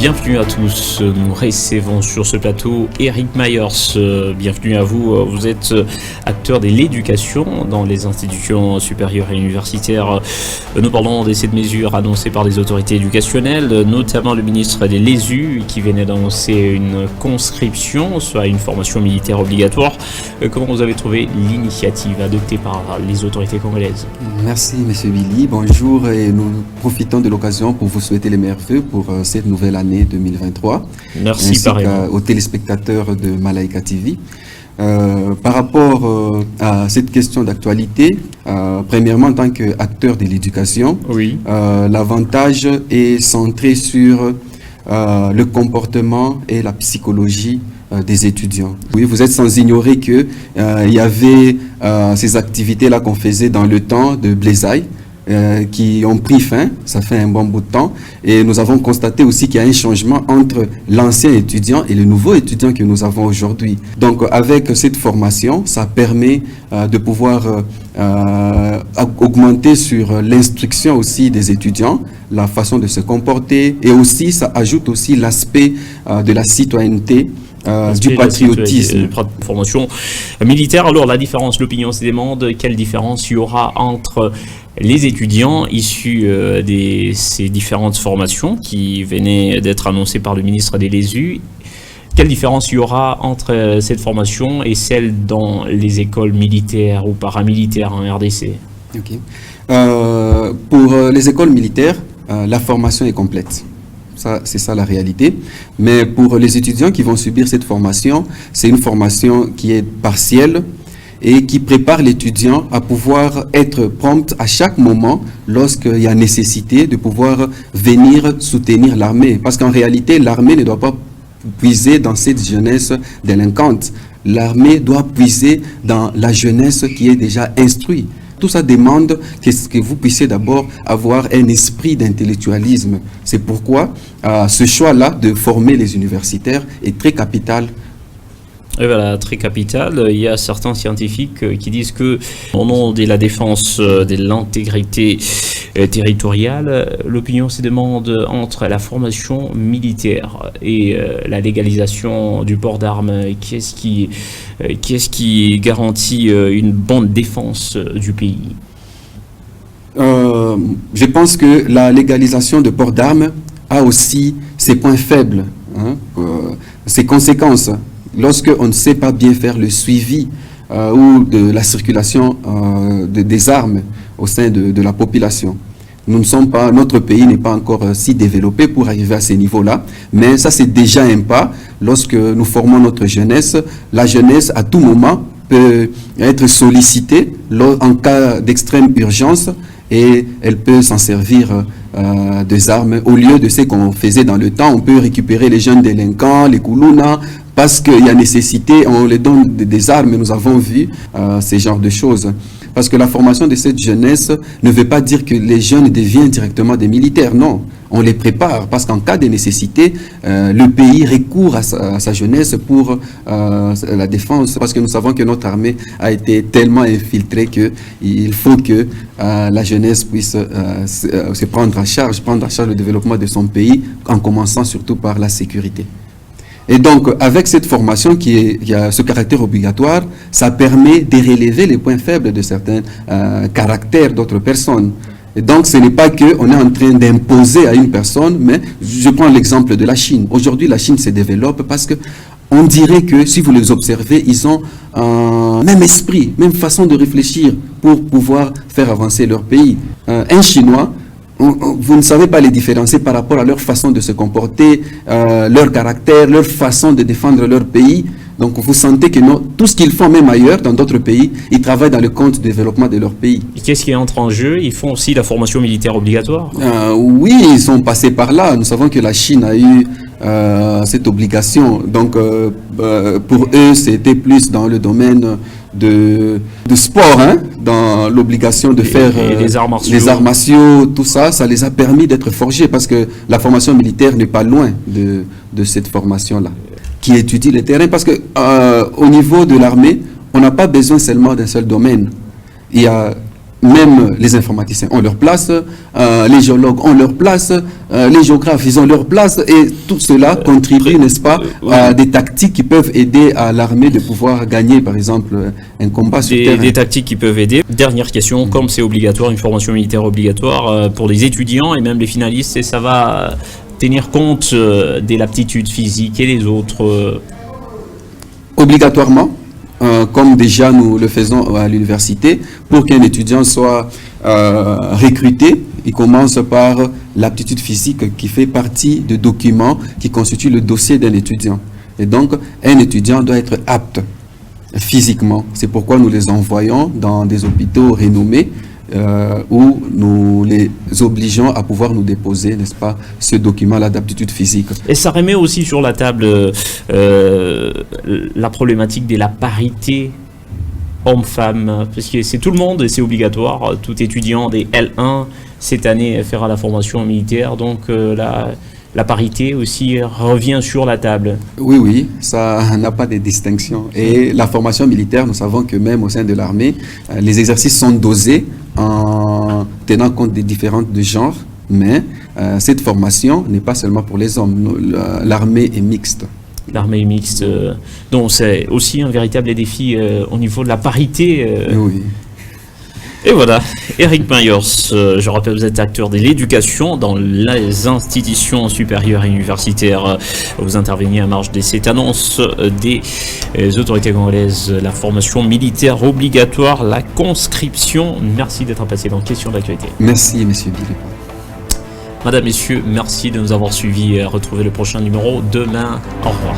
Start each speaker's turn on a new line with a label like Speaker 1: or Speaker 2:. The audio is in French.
Speaker 1: Bienvenue à tous, nous recevons sur ce plateau Eric Myers. Bienvenue à vous, vous êtes acteur de l'éducation dans les institutions supérieures et universitaires. Nous parlons de cette mesure annoncée par les autorités éducationnelles, notamment le ministre de l'ESU qui venait d'annoncer une conscription, soit une formation militaire obligatoire. Comment vous avez trouvé l'initiative adoptée par les autorités congolaises?
Speaker 2: Merci M. Billy, bonjour, et nous profitons de l'occasion pour vous souhaiter les meilleurs vœux pour cette nouvelle année 2023.
Speaker 1: Merci,
Speaker 2: ainsi
Speaker 1: pareillement.
Speaker 2: aux téléspectateurs de Malaika TV. Par rapport à cette question d'actualité, premièrement, en tant qu'acteur de l'éducation,
Speaker 1: Oui.
Speaker 2: l'avantage est centré sur le comportement et la psychologie des étudiants. Oui, vous êtes sans ignorer que il y avait ces activités-là qu'on faisait dans le temps de Blaisaï, qui ont pris fin, ça fait un bon bout de temps, et nous avons constaté aussi qu'il y a un changement entre l'ancien étudiant et le nouveau étudiant que nous avons aujourd'hui. Donc avec cette formation, ça permet de pouvoir augmenter sur l'instruction aussi des étudiants, la façon de se comporter, et aussi ça ajoute aussi l'aspect de la citoyenneté, du patriotisme.
Speaker 1: Formation militaire. Alors la différence, l'opinion se demande quelle différence il y aura entre les étudiants issus de ces différentes formations qui venaient d'être annoncées par le ministre de l'ESU. Quelle différence il y aura entre cette formation et celle dans les écoles militaires ou paramilitaires en RDC?
Speaker 2: Okay. Pour les écoles militaires, la formation est complète. C'est ça la réalité. Mais pour les étudiants qui vont subir cette formation, c'est une formation qui est partielle et qui prépare l'étudiant à pouvoir être prompt à chaque moment lorsqu'il y a nécessité de pouvoir venir soutenir l'armée. Parce qu'en réalité, l'armée ne doit pas puiser dans cette jeunesse délinquante. L'armée doit puiser dans la jeunesse qui est déjà instruite. Tout ça demande que vous puissiez d'abord avoir un esprit d'intellectualisme. C'est pourquoi ce choix-là de former les universitaires est très capital.
Speaker 1: Et voilà, très capital. Il y a certains scientifiques qui disent que, au nom de la défense de l'intégrité territoriale, l'opinion se demande entre la formation militaire et la légalisation du port d'armes. Qu'est-ce qui garantit une bonne défense du pays?
Speaker 2: Je pense que la légalisation de port d'armes a aussi ses points faibles, ses conséquences. Lorsqu'on ne sait pas bien faire le suivi ou de la circulation des armes au sein de la population. Notre pays n'est pas encore si développé pour arriver à ces niveaux-là, mais ça c'est déjà un pas. Lorsque nous formons notre jeunesse, la jeunesse à tout moment peut être sollicitée en cas d'extrême urgence et elle peut s'en servir des armes. Au lieu de ce qu'on faisait dans le temps, on peut récupérer les jeunes délinquants, les koulouna, parce qu'il y a nécessité, on les donne des armes, nous avons vu ces genres de choses. Parce que la formation de cette jeunesse ne veut pas dire que les jeunes deviennent directement des militaires, non. On les prépare, parce qu'en cas de nécessité, le pays recourt à sa jeunesse pour la défense. Parce que nous savons que notre armée a été tellement infiltrée qu'il faut que la jeunesse puisse se prendre en charge le développement de son pays, en commençant surtout par la sécurité. Et donc, avec cette formation qui a ce caractère obligatoire, ça permet de relever les points faibles de certains caractères d'autres personnes. Et donc, ce n'est pas qu'on est en train d'imposer à une personne, mais je prends l'exemple de la Chine. Aujourd'hui, la Chine se développe parce que on dirait que, si vous les observez, ils ont même esprit, même façon de réfléchir pour pouvoir faire avancer leur pays. Un Chinois, vous ne savez pas les différencier par rapport à leur façon de se comporter, leur caractère, leur façon de défendre leur pays. Donc vous sentez que tout ce qu'ils font, même ailleurs, dans d'autres pays, ils travaillent dans le compte du développement de leur pays.
Speaker 1: Et qu'est-ce qui entre en jeu? Ils font aussi la formation militaire obligatoire?
Speaker 2: Oui, ils sont passés par là. Nous savons que la Chine a eu cette obligation. Donc pour eux, c'était plus dans le domaine de sport, dans l'obligation de faire
Speaker 1: les arts
Speaker 2: martiaux, tout ça, ça les a permis d'être forgés parce que la formation militaire n'est pas loin de cette formation-là, qui étudie le terrain. Parce que au niveau de l'armée, on n'a pas besoin seulement d'un seul domaine. Il y a même les informaticiens ont leur place, les géologues ont leur place, les géographes, ils ont leur place, et tout cela contribue, n'est-ce pas, à des tactiques qui peuvent aider à l'armée de pouvoir gagner, par exemple, un combat sur terrain.
Speaker 1: Des tactiques qui peuvent aider. Dernière question, comme c'est obligatoire, une formation militaire obligatoire pour les étudiants et même les finalistes, et ça va tenir compte de l'aptitude physique et les autres
Speaker 2: Obligatoirement, comme déjà nous le faisons à l'université, pour qu'un étudiant soit recruté, il commence par l'aptitude physique qui fait partie des documents qui constituent le dossier d'un étudiant. Et donc, un étudiant doit être apte physiquement. C'est pourquoi nous les envoyons dans des hôpitaux renommés où nous les obligeons à pouvoir nous déposer, n'est-ce pas, ce document-là d'aptitude physique.
Speaker 1: Et ça remet aussi sur la table la problématique de la parité homme-femme, parce que c'est tout le monde et c'est obligatoire. Tout étudiant des L1 cette année fera la formation militaire, donc la parité aussi revient sur la table.
Speaker 2: Oui, oui, ça n'a pas de distinction. Et la formation militaire, nous savons que même au sein de l'armée, les exercices sont dosés en tenant compte des différentes de genres, mais cette formation n'est pas seulement pour les hommes. L'armée est mixte. L'armée est
Speaker 1: mixte, donc c'est aussi un véritable défi au niveau de la parité.
Speaker 2: Oui.
Speaker 1: Et voilà, Eric Myers, je rappelle, vous êtes acteur de l'éducation dans les institutions supérieures et universitaires. Vous intervenez à marge de cette annonce des autorités congolaises, la formation militaire obligatoire, la conscription. Merci d'être passé dans Question d'actualité.
Speaker 2: Merci, monsieur Billy.
Speaker 1: Madame, messieurs, merci de nous avoir suivis. Retrouvez le prochain numéro demain. Au revoir.